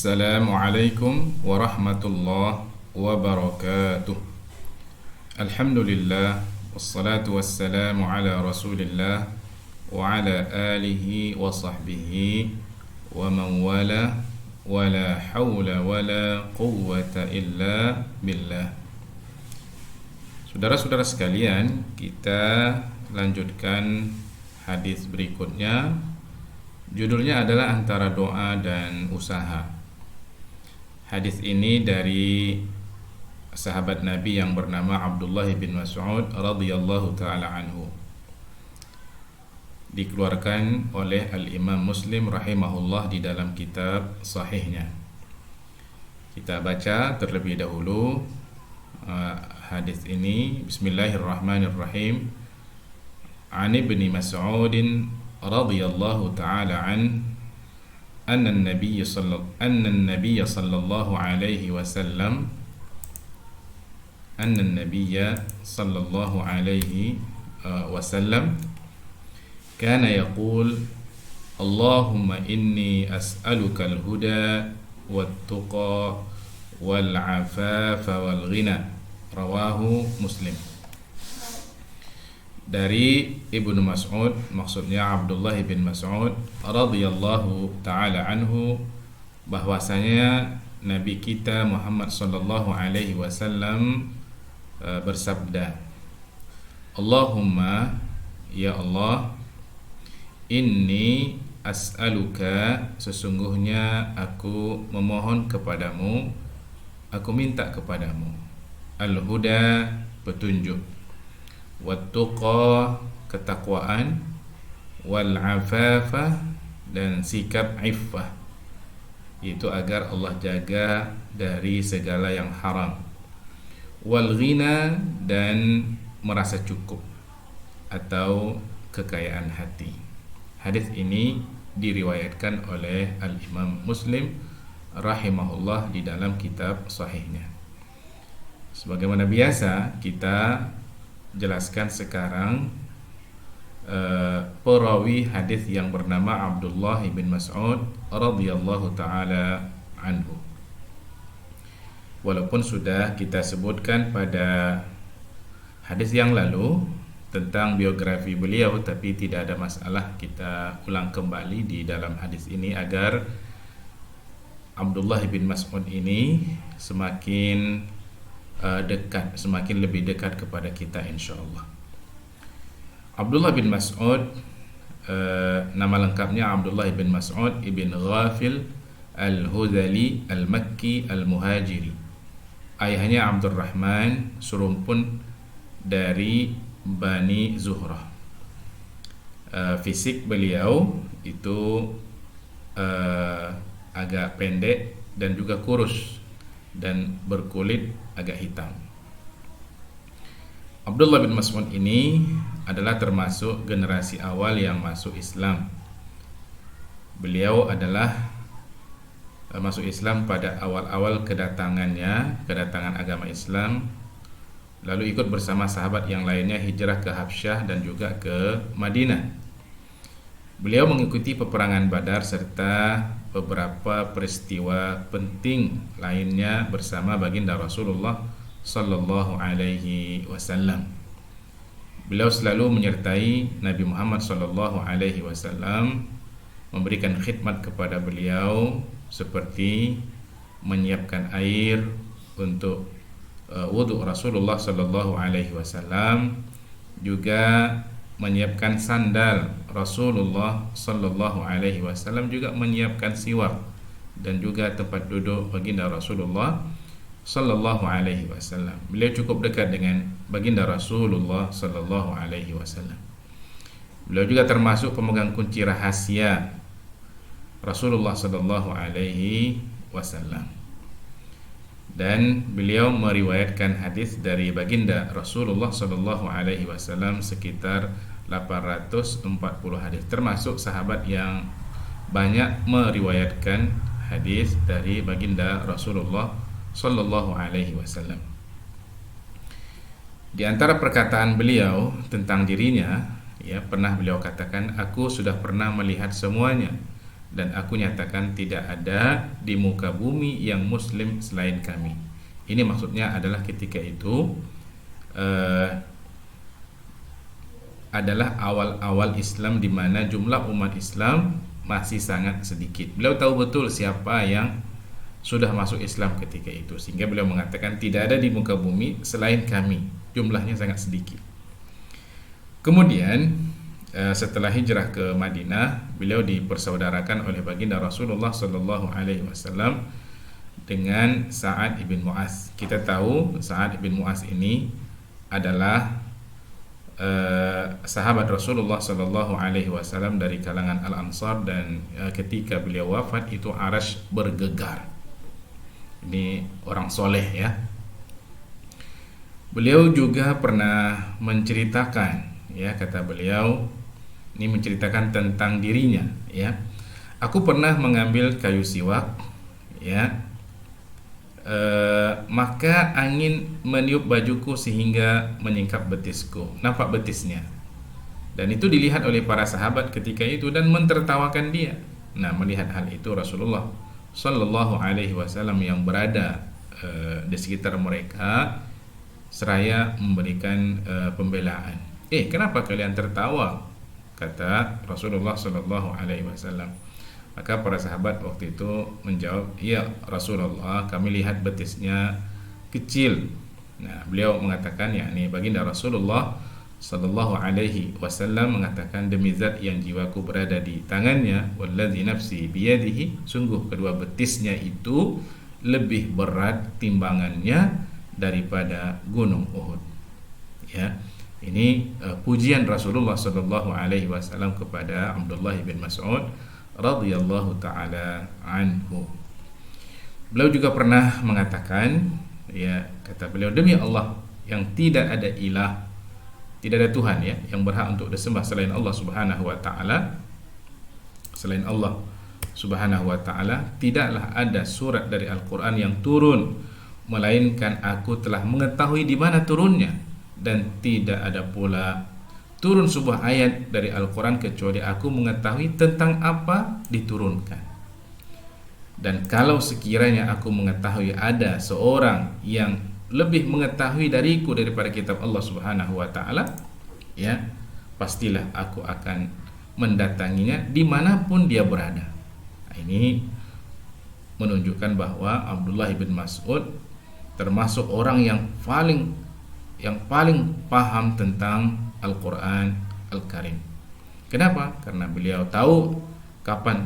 Assalamualaikum warahmatullahi wabarakatuh. Alhamdulillah wassalatu wassalamu ala Rasulillah wa ala alihi wa sahbihi wa man wala wala hawla wala quwwata illa billah. Saudara-saudara sekalian, kita lanjutkan hadis berikutnya. Judulnya adalah antara doa dan usaha. Hadis ini dari sahabat Nabi yang bernama Abdullah bin Mas'ud radhiyallahu taala anhu. Dikeluarkan oleh Al-Imam Muslim rahimahullah di dalam kitab sahihnya. Kita baca terlebih dahulu hadis ini. Bismillahirrahmanirrahim. An Ibni Mas'udin radhiyallahu ta'ala anna an-nabiy sallallahu alaihi wasallam kana yaqul Allahumma inni as'aluka al-huda wat-tuqa wal-'afafa wal-ghina. Rawahu Muslim. Dari Ibnu Mas'ud, maksudnya Abdullah bin Mas'ud radhiyallahu taala anhu, bahwasanya Nabi kita Muhammad sallallahu alaihi wasallam bersabda, Allahumma, ya Allah, inni as'aluka, sesungguhnya aku memohon kepadamu, aku minta kepadamu, al-huda, petunjuk, wat-tuqa, ketakwaan, wal-'afafa, dan sikap iffah, itu agar Allah jaga dari segala yang haram, wal-ghina, dan merasa cukup atau kekayaan hati. Hadis ini diriwayatkan oleh Al-Imam Muslim rahimahullah di dalam kitab sahihnya. Sebagaimana biasa, kita jelaskan sekarang perawi hadis yang bernama Abdullah bin Mas'ud radhiyallahu taala anhu. Walaupun sudah kita sebutkan pada hadis yang lalu tentang biografi beliau, tapi tidak ada masalah kita ulang kembali di dalam hadis ini agar Abdullah bin Mas'ud ini semakin dekat, semakin lebih dekat kepada kita insyaallah. Abdullah bin Mas'ud, nama lengkapnya Abdullah bin Mas'ud ibn Ghafil al-Hudhali al-Makki al-Muhajiri. Ayahnya Abdurrahman, serumpun dari Bani Zuhrah. Fisik beliau itu agak pendek dan juga kurus dan berkulit agak hitam. Abdullah bin Mas'ud ini adalah termasuk generasi awal yang masuk Islam. Beliau adalah masuk Islam pada awal-awal kedatangan agama Islam, lalu ikut bersama sahabat yang lainnya hijrah ke Habsyah dan juga ke Madinah. Beliau mengikuti peperangan Badar serta beberapa peristiwa penting lainnya bersama baginda Rasulullah sallallahu alaihi wasallam. Beliau selalu menyertai Nabi Muhammad sallallahu alaihi wasallam, memberikan khidmat kepada beliau seperti menyiapkan air untuk wudhu Rasulullah sallallahu alaihi wasallam, juga menyiapkan sandal Rasulullah sallallahu alaihi wasallam, juga menyiapkan siwak dan juga tempat duduk baginda Rasulullah sallallahu alaihi wasallam. Beliau cukup dekat dengan baginda Rasulullah sallallahu alaihi wasallam. Beliau juga termasuk pemegang kunci rahasia Rasulullah sallallahu alaihi wasallam. Dan beliau meriwayatkan hadis dari baginda Rasulullah sallallahu alaihi wasallam sekitar 840 hadis, termasuk sahabat yang banyak meriwayatkan hadis dari baginda Rasulullah sallallahu alaihi wasallam. Di antara perkataan beliau tentang dirinya, ya, pernah beliau katakan, aku sudah pernah melihat semuanya dan aku nyatakan tidak ada di muka bumi yang muslim selain kami. Ini maksudnya adalah ketika itu adalah awal-awal Islam di mana jumlah umat Islam masih sangat sedikit. Beliau tahu betul siapa yang sudah masuk Islam ketika itu, sehingga beliau mengatakan tidak ada di muka bumi selain kami, jumlahnya sangat sedikit. Kemudian setelah hijrah ke Madinah, beliau dipersaudarakan oleh baginda Rasulullah Sallallahu Alaihi Wasallam dengan Sa'ad ibn Mu'az. Kita tahu Sa'ad ibn Mu'az ini adalah sahabat Rasulullah Sallallahu Alaihi Wasallam dari kalangan Al-Ansar, dan ketika beliau wafat itu arasy bergegar. Ini orang soleh ya. Beliau juga pernah menceritakan, ya, kata beliau, ini menceritakan tentang dirinya, ya. Aku pernah mengambil kayu siwak, ya. Maka angin meniup bajuku sehingga menyingkap betisku, nampak betisnya. Dan itu dilihat oleh para sahabat ketika itu dan mentertawakan dia. Nah, melihat hal itu Rasulullah Sallallahu Alaihi Wasallam yang berada di sekitar mereka seraya memberikan pembelaan. Kenapa kalian tertawa? Kata Rasulullah Sallallahu Alaihi Wasallam. Maka para sahabat waktu itu menjawab, ya Rasulullah, kami lihat betisnya kecil. Nah, beliau mengatakan, yakni baginda Rasulullah Sallallahu Alaihi Wasallam mengatakan, demi zat yang jiwaku berada di tangannya, wallazi nafsi biyadihi, sungguh kedua betisnya itu lebih berat timbangannya daripada gunung Uhud. Ya, ini pujian Rasulullah Sallallahu Alaihi Wasallam kepada Abdullah bin Mas'ud radhiyallahu taala anhu. Beliau juga pernah mengatakan, ya, kata beliau, demi Allah yang tidak ada ilah, tidak ada Tuhan, ya, yang berhak untuk disembah selain Allah Subhanahu wa taala, selain Allah Subhanahu wa taala, tidaklah ada surat dari Al-Qur'an yang turun melainkan aku telah mengetahui di mana turunnya, dan tidak ada pula turun sebuah ayat dari Al-Quran kecuali aku mengetahui tentang apa diturunkan. Dan kalau sekiranya aku mengetahui ada seorang yang lebih mengetahui dariku daripada kitab Allah Subhanahu wa taala, ya, pastilah aku akan mendatanginya dimanapun dia berada. Nah, ini menunjukkan bahwa Abdullah bin Mas'ud termasuk orang yang paling paham tentang Al-Quran Al-Karim. Kenapa? Karena beliau tahu kapan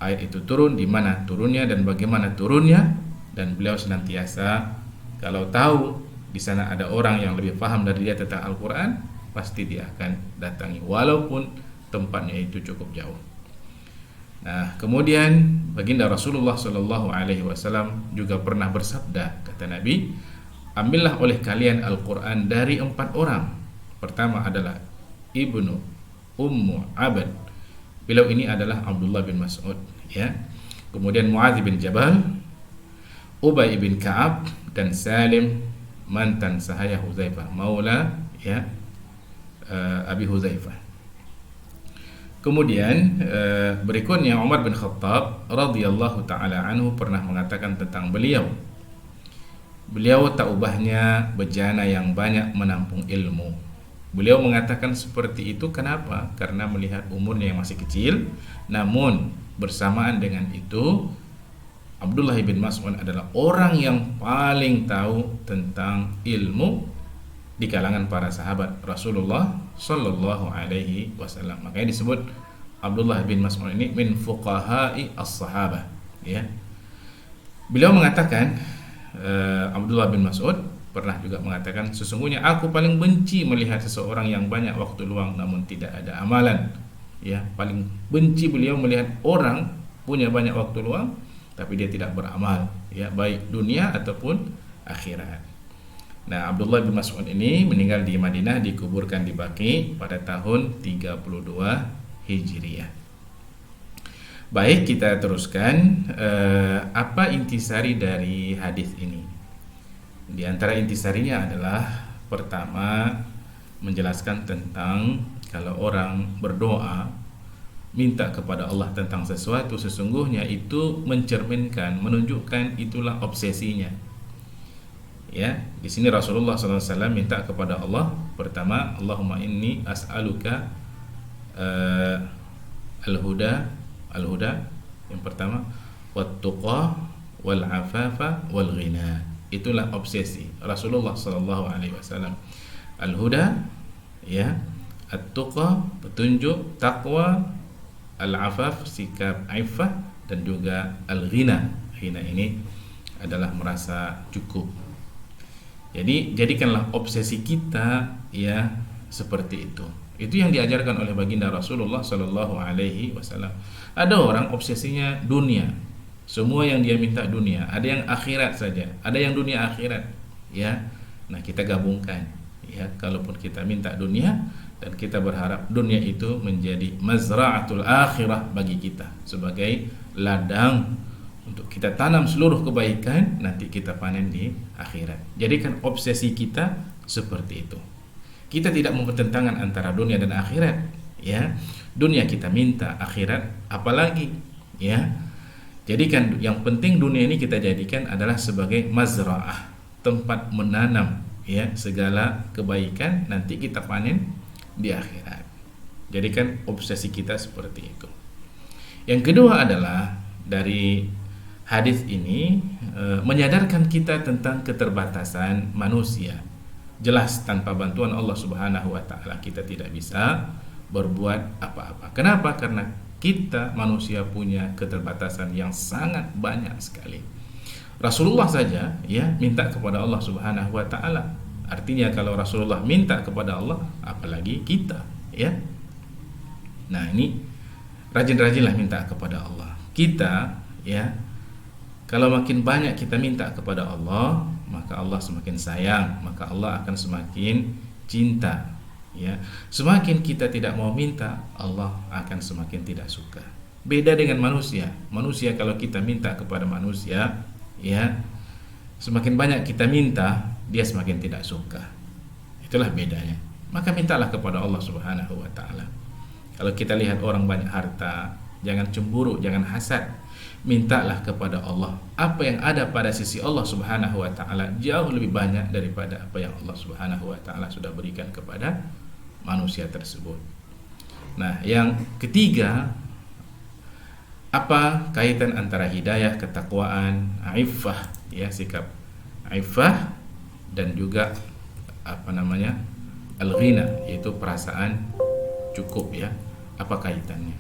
ayat itu turun, di mana turunnya dan bagaimana turunnya, dan beliau senantiasa kalau tahu di sana ada orang yang lebih paham dari dia tentang Al-Quran, pasti dia akan datangi walaupun tempatnya itu cukup jauh. Nah, kemudian baginda Rasulullah Shallallahu Alaihi Wasallam juga pernah bersabda, kata Nabi, ambillah oleh kalian Al-Quran dari 4 orang. Pertama adalah Ibnu Ummu Abad. Beliau ini adalah Abdullah bin Mas'ud, ya. Kemudian Muadz bin Jabal, Ubay bin Ka'ab, dan Salim, mantan sahaya Hudzaifah, maula, ya, Abi Hudzaifah. Kemudian berikutnya Umar bin Khattab radhiyallahu taala anhu pernah mengatakan tentang beliau, tak ubahnya bejana yang banyak menampung ilmu. Beliau mengatakan seperti itu kenapa? Karena melihat umurnya yang masih kecil, namun bersamaan dengan itu Abdullah bin Mas'ud adalah orang yang paling tahu tentang ilmu di kalangan para sahabat Rasulullah Sallallahu Alaihi Wasallam. Makanya disebut Abdullah bin Mas'ud ini min fuqaha'i as-sahabah, ya. Beliau mengatakan, Abdullah bin Mas'ud pernah juga mengatakan, sesungguhnya aku paling benci melihat seseorang yang banyak waktu luang namun tidak ada amalan. Ya, paling benci beliau melihat orang punya banyak waktu luang tapi dia tidak beramal, ya, baik dunia ataupun akhirat. Nah, Abdullah bin Mas'ud ini meninggal di Madinah, dikuburkan di Baqi pada tahun 32 Hijriah. Baik, kita teruskan. Apa intisari dari hadis ini? Di antara intisarinya adalah pertama menjelaskan tentang kalau orang berdoa minta kepada Allah tentang sesuatu, sesungguhnya itu mencerminkan, menunjukkan itulah obsesinya. Ya, di sini Rasulullah SAW minta kepada Allah, pertama, Allahumma inni as'aluka al-huda yang pertama, wat-tuqa wal-afafa wal-ghina. Itulah obsesi Rasulullah SAW. Al-huda, ya, at-tuqa, petunjuk, taqwa, al-afaf, sikap aifah, dan juga al-ghina. Ghina ini adalah merasa cukup. Jadi jadikanlah obsesi kita ya seperti itu. Itu yang diajarkan oleh baginda Rasulullah Sallallahu Alaihi Wasallam. Ada orang obsesinya dunia, semua yang dia minta dunia. Ada yang akhirat saja, ada yang dunia akhirat. Ya, nah kita gabungkan. Ya, kalaupun kita minta dunia dan kita berharap dunia itu menjadi mazra'atul akhirah bagi kita, sebagai ladang untuk kita tanam seluruh kebaikan, nanti kita panen di akhirat. Jadikan obsesi kita seperti itu. Kita tidak mempertentangkan antara dunia dan akhirat, ya. Dunia kita minta, akhirat apalagi, ya. Jadikan yang penting dunia ini kita jadikan adalah sebagai mazra'ah, tempat menanam, ya, segala kebaikan nanti kita panen di akhirat. Jadikan obsesi kita seperti itu. Yang kedua adalah dari hadis ini menyadarkan kita tentang keterbatasan manusia. Jelas tanpa bantuan Allah Subhanahu wa taala kita tidak bisa berbuat apa-apa. Kenapa? Karena kita manusia punya keterbatasan yang sangat banyak sekali. Rasulullah saja ya minta kepada Allah Subhanahu wa taala. Artinya kalau Rasulullah minta kepada Allah, apalagi kita, ya. Nah, ini rajin-rajinlah minta kepada Allah. Kita, ya, kalau makin banyak kita minta kepada Allah, maka Allah semakin sayang, maka Allah akan semakin cinta, ya. Semakin kita tidak mau minta, Allah akan semakin tidak suka. Beda dengan manusia. Manusia kalau kita minta kepada manusia, ya, semakin banyak kita minta, dia semakin tidak suka. Itulah bedanya. Maka mintalah kepada Allah Subhanahu wa taala. Kalau kita lihat orang banyak harta, jangan cemburu, jangan hasad. Mintalah kepada Allah. Apa yang ada pada sisi Allah Subhanahu wa taala jauh lebih banyak daripada apa yang Allah Subhanahu wa taala sudah berikan kepada manusia tersebut. Nah, yang ketiga, apa kaitan antara hidayah, ketakwaan, aifah, ya, sikap aifah, dan juga al-ghina, yaitu perasaan cukup, ya. Apa kaitannya?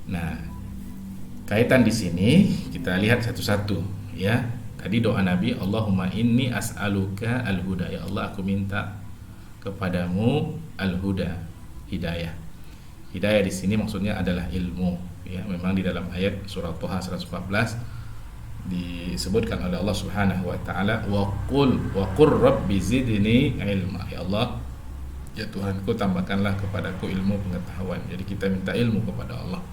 Nah, kaitan di sini kita lihat satu-satu, ya. Tadi doa Nabi, Allahumma inni as'aluka al-huda, ya Allah aku minta kepadamu al-huda, hidayah. Hidayah di sini maksudnya adalah ilmu, ya. Memang di dalam ayat surah Thaha 114 disebutkan oleh Allah Subhanahu wa taala, wa qur rabbi zidni ilma, ya Allah, ya Tuhanku tambahkanlah kepadaku ilmu pengetahuan. Jadi kita minta ilmu kepada Allah.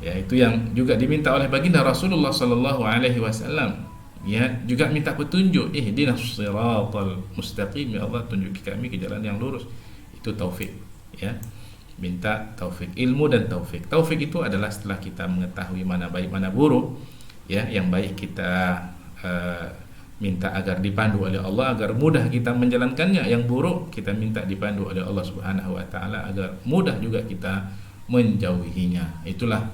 Ya, itu yang juga diminta oleh baginda Rasulullah sallallahu alaihi wasallam. Ya, juga minta petunjuk, ihdinas siratal mustaqim, ya Allah tunjuki kami ke jalan yang lurus. Itu taufik, ya. Minta taufik, ilmu dan taufik. Taufik itu adalah setelah kita mengetahui mana baik mana buruk, ya, yang baik kita minta agar dipandu oleh Allah agar mudah kita menjalankannya, yang buruk kita minta dipandu oleh Allah Subhanahu wa taala agar mudah juga kita menjauhinya. Itulah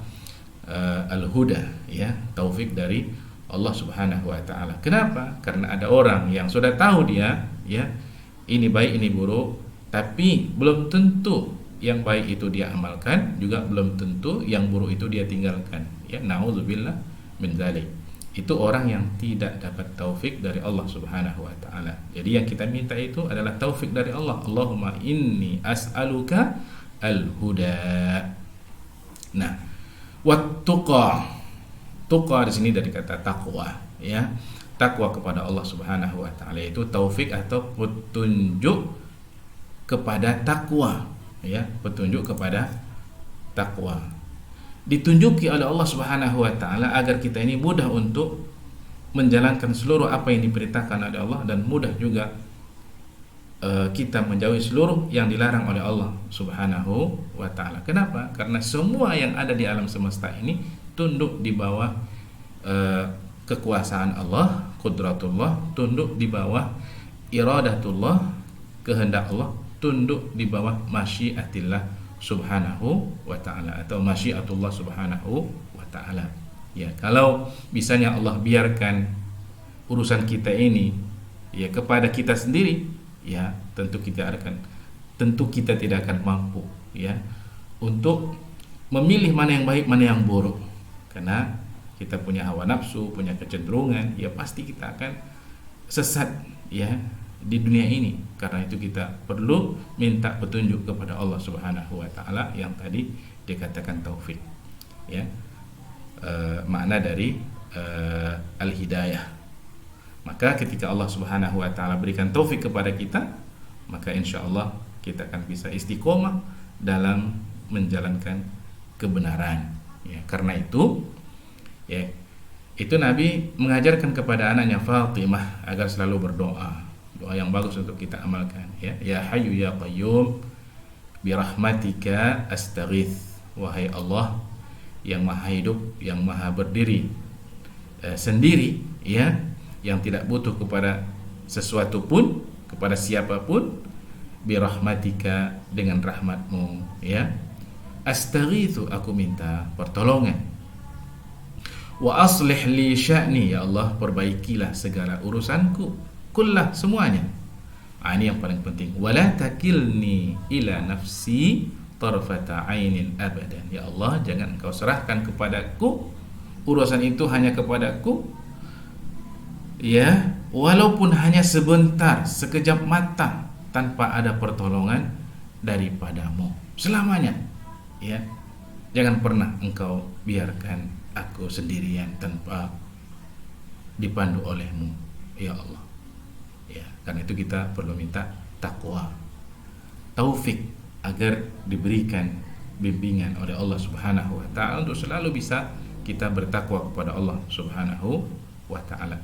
al-huda, ya, taufik dari Allah Subhanahu wa taala. Kenapa? Karena ada orang yang sudah tahu dia, ya, ini baik ini buruk, tapi belum tentu yang baik itu dia amalkan, juga belum tentu yang buruk itu dia tinggalkan. Ya, naudzubillah min dzalik. Itu orang yang tidak dapat taufik dari Allah Subhanahu wa taala. Jadi yang kita minta itu adalah taufik dari Allah. Allahumma inni as'aluka al-huda. Nah, wat-tuqa. Tuqa di sini dari kata takwa, ya. Takwa kepada Allah Subhanahu wa taala itu taufik atau petunjuk kepada takwa, ya, petunjuk kepada takwa. Ditunjuki oleh Allah Subhanahu wa taala agar kita ini mudah untuk menjalankan seluruh apa yang diperintahkan oleh Allah dan mudah juga kita menjauhi seluruh yang dilarang oleh Allah Subhanahu wa taala. Kenapa? Karena semua yang ada di alam semesta ini tunduk di bawah kekuasaan Allah, qudratullah, tunduk di bawah iradatullah, kehendak Allah, tunduk di bawah masyiatillah Subhanahu wa taala atau masyiatullah Subhanahu wa taala. Ya, kalau misalnya Allah biarkan urusan kita ini ya kepada kita sendiri, ya tentu kita tidak akan mampu ya untuk memilih mana yang baik mana yang buruk, karena kita punya hawa nafsu, punya kecenderungan, ya pasti kita akan sesat ya di dunia ini. Karena itu kita perlu minta petunjuk kepada Allah Subhanahu wa taala yang tadi dikatakan taufik ya, makna dari al-hidayah. Maka ketika Allah Subhanahu wa taala berikan taufik kepada kita, maka insyaallah kita akan bisa istiqomah dalam menjalankan kebenaran ya. Karena itu ya, itu Nabi mengajarkan kepada anaknya Fatimah agar selalu berdoa, doa yang bagus untuk kita amalkan ya. Ya Hayyu ya Qayyum bi rahmatika astaghits. Wahai Allah yang maha hidup, yang maha berdiri sendiri ya, yang tidak butuh kepada sesuatu pun, kepada siapapun, birahmatika, dengan rahmatmu ya, astaghitsu, aku minta pertolongan, wa aslih li sya'ni, ya Allah perbaikilah segala urusanku, kullah, semuanya. Ini yang paling penting, wala takilni ila nafsi tarfata ainin abadan, ya Allah jangan engkau serahkan kepadaku urusan itu hanya kepadaku ya, walaupun hanya sebentar, sekejap mata, tanpa ada pertolongan daripadamu selamanya ya. Jangan pernah engkau biarkan aku sendirian tanpa dipandu olehmu ya Allah ya. Karena itu kita perlu minta takwa, taufik, agar diberikan bimbingan oleh Allah Subhanahu wa taala untuk selalu bisa kita bertakwa kepada Allah Subhanahu wa taala.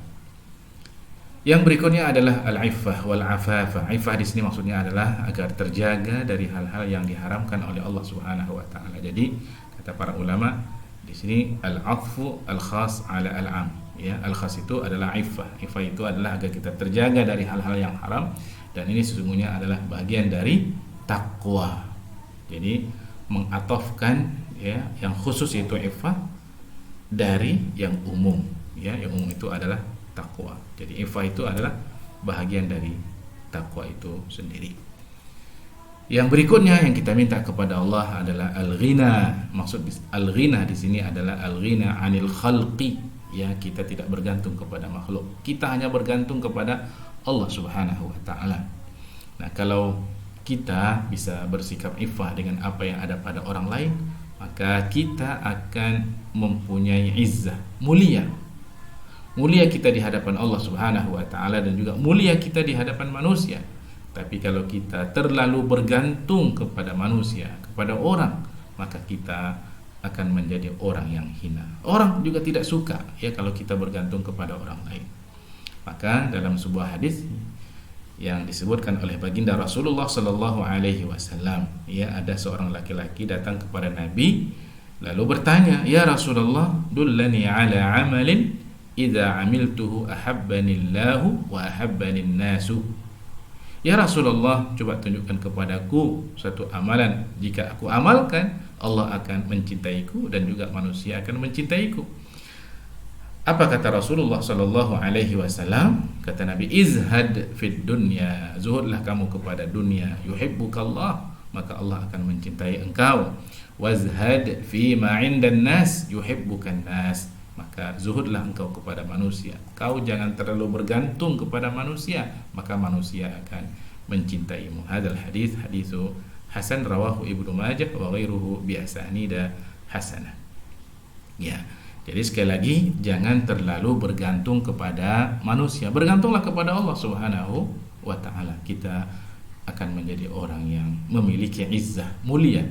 Yang berikutnya adalah al-iffah wal afafah. Iffah di sini maksudnya adalah agar terjaga dari hal-hal yang diharamkan oleh Allah Subhanahu wa taala. Jadi kata para ulama di sini al-'athfu al-khas 'ala al-'am. Ya, al-khas itu adalah iffah. Iffah itu adalah agar kita terjaga dari hal-hal yang haram, dan ini sesungguhnya adalah bagian dari takwa. Jadi mengatofkan ya yang khusus yaitu iffah dari yang umum. Ya, yang umum itu adalah takwa. Jadi iffah itu adalah bahagian dari takwa itu sendiri. Yang berikutnya yang kita minta kepada Allah adalah al-ghina. Maksud al-ghina di sini adalah al-ghina 'anil khalqi. Ya, kita tidak bergantung kepada makhluk. Kita hanya bergantung kepada Allah Subhanahu wa taala. Nah, kalau kita bisa bersikap iffah dengan apa yang ada pada orang lain, maka kita akan mempunyai izzah, mulia kita di hadapan Allah Subhanahu wa taala, dan juga mulia kita di hadapan manusia. Tapi kalau kita terlalu bergantung kepada manusia, kepada orang, maka kita akan menjadi orang yang hina. Orang juga tidak suka ya kalau kita bergantung kepada orang lain. Maka dalam sebuah hadis yang disebutkan oleh baginda Rasulullah sallallahu alaihi wasallam, ya, ada seorang laki-laki datang kepada Nabi lalu bertanya, "Ya Rasulullah, dullani ala amalin idza amiltuhu ahabbanillahu wa ahabbanin nasu." Ya Rasulullah, coba tunjukkan kepadaku satu amalan, jika aku amalkan Allah akan mencintaiku dan juga manusia akan mencintaiku. Apa kata Rasulullah sallallahu alaihi wasallam? Kata Nabi, izhad fid dunya, zuhudlah kamu kepada dunia, yuhibbukallah, maka Allah akan mencintai engkau. Wazhad fi ma 'indan nas, yuhibbukan nas, maka zuhudlah engkau kepada manusia. Kau jangan terlalu bergantung kepada manusia, maka manusia akan mencintaimu. Hadzal hadis haditsu hasan rawahu Ibnu Majah wa ghairuhu bi asanida hasanah. Ya. Jadi sekali lagi, jangan terlalu bergantung kepada manusia. Bergantunglah kepada Allah Subhanahu wa taala. Kita akan menjadi orang yang memiliki izzah, mulia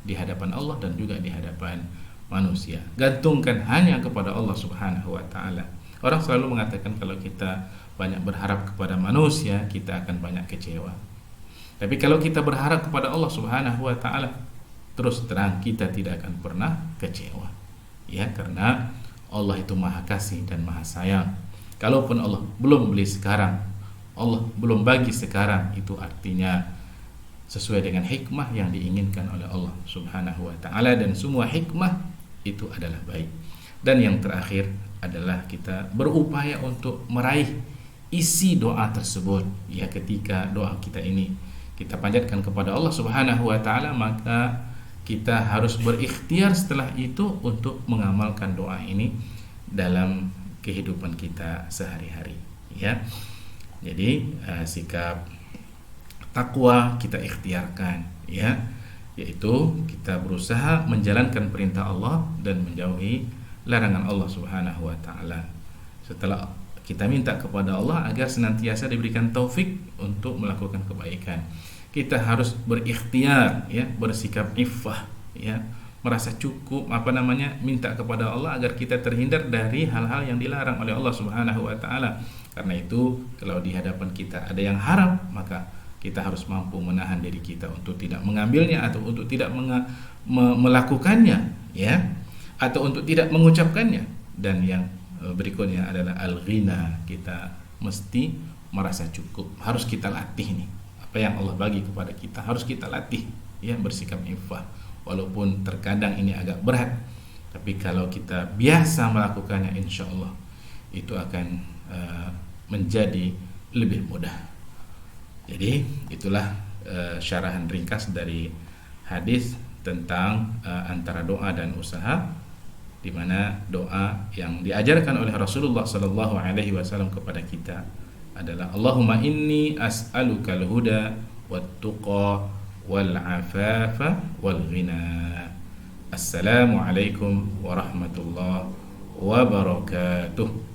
di hadapan Allah dan juga di hadapan manusia. Gantungkan hanya kepada Allah Subhanahu wa taala. Orang selalu mengatakan kalau kita banyak berharap kepada manusia, kita akan banyak kecewa. Tapi kalau kita berharap kepada Allah Subhanahu wa taala, terus terang kita tidak akan pernah kecewa. Ya, karena Allah itu Maha Kasih dan Maha Sayang. Kalaupun Allah belum beli sekarang, Allah belum bagi sekarang, itu artinya sesuai dengan hikmah yang diinginkan oleh Allah Subhanahu wa taala, dan semua hikmah itu adalah baik. Dan yang terakhir adalah kita berupaya untuk meraih isi doa tersebut. Ya, ketika doa kita ini kita panjatkan kepada Allah Subhanahu wa taala, maka kita harus berikhtiar setelah itu untuk mengamalkan doa ini dalam kehidupan kita sehari-hari, ya. Jadi sikap takwa kita ikhtiarkan, ya, yaitu kita berusaha menjalankan perintah Allah dan menjauhi larangan Allah Subhanahu wa taala. Setelah kita minta kepada Allah agar senantiasa diberikan taufik untuk melakukan kebaikan, kita harus berikhtiar, ya, bersikap iffah, ya, merasa cukup, minta kepada Allah agar kita terhindar dari hal-hal yang dilarang oleh Allah Subhanahu wa taala. Karena itu kalau di hadapan kita ada yang haram, maka kita harus mampu menahan diri kita untuk tidak mengambilnya atau untuk tidak melakukannya, ya, atau untuk tidak mengucapkannya. Dan yang berikutnya adalah al-ghina, kita mesti merasa cukup. Harus kita latih nih, apa yang Allah bagi kepada kita harus kita latih, ya, bersikap iffah. Walaupun terkadang ini agak berat, tapi kalau kita biasa melakukannya, insya Allah itu akan menjadi lebih mudah. Jadi itulah syarahan ringkas dari hadis tentang antara doa dan usaha, di mana doa yang diajarkan oleh Rasulullah sallallahu alaihi wasallam kepada kita adalah Allahumma inni as'alukal huda wat tuqa wal afafa wal ghina. Assalamualaikum warahmatullahi wabarakatuh.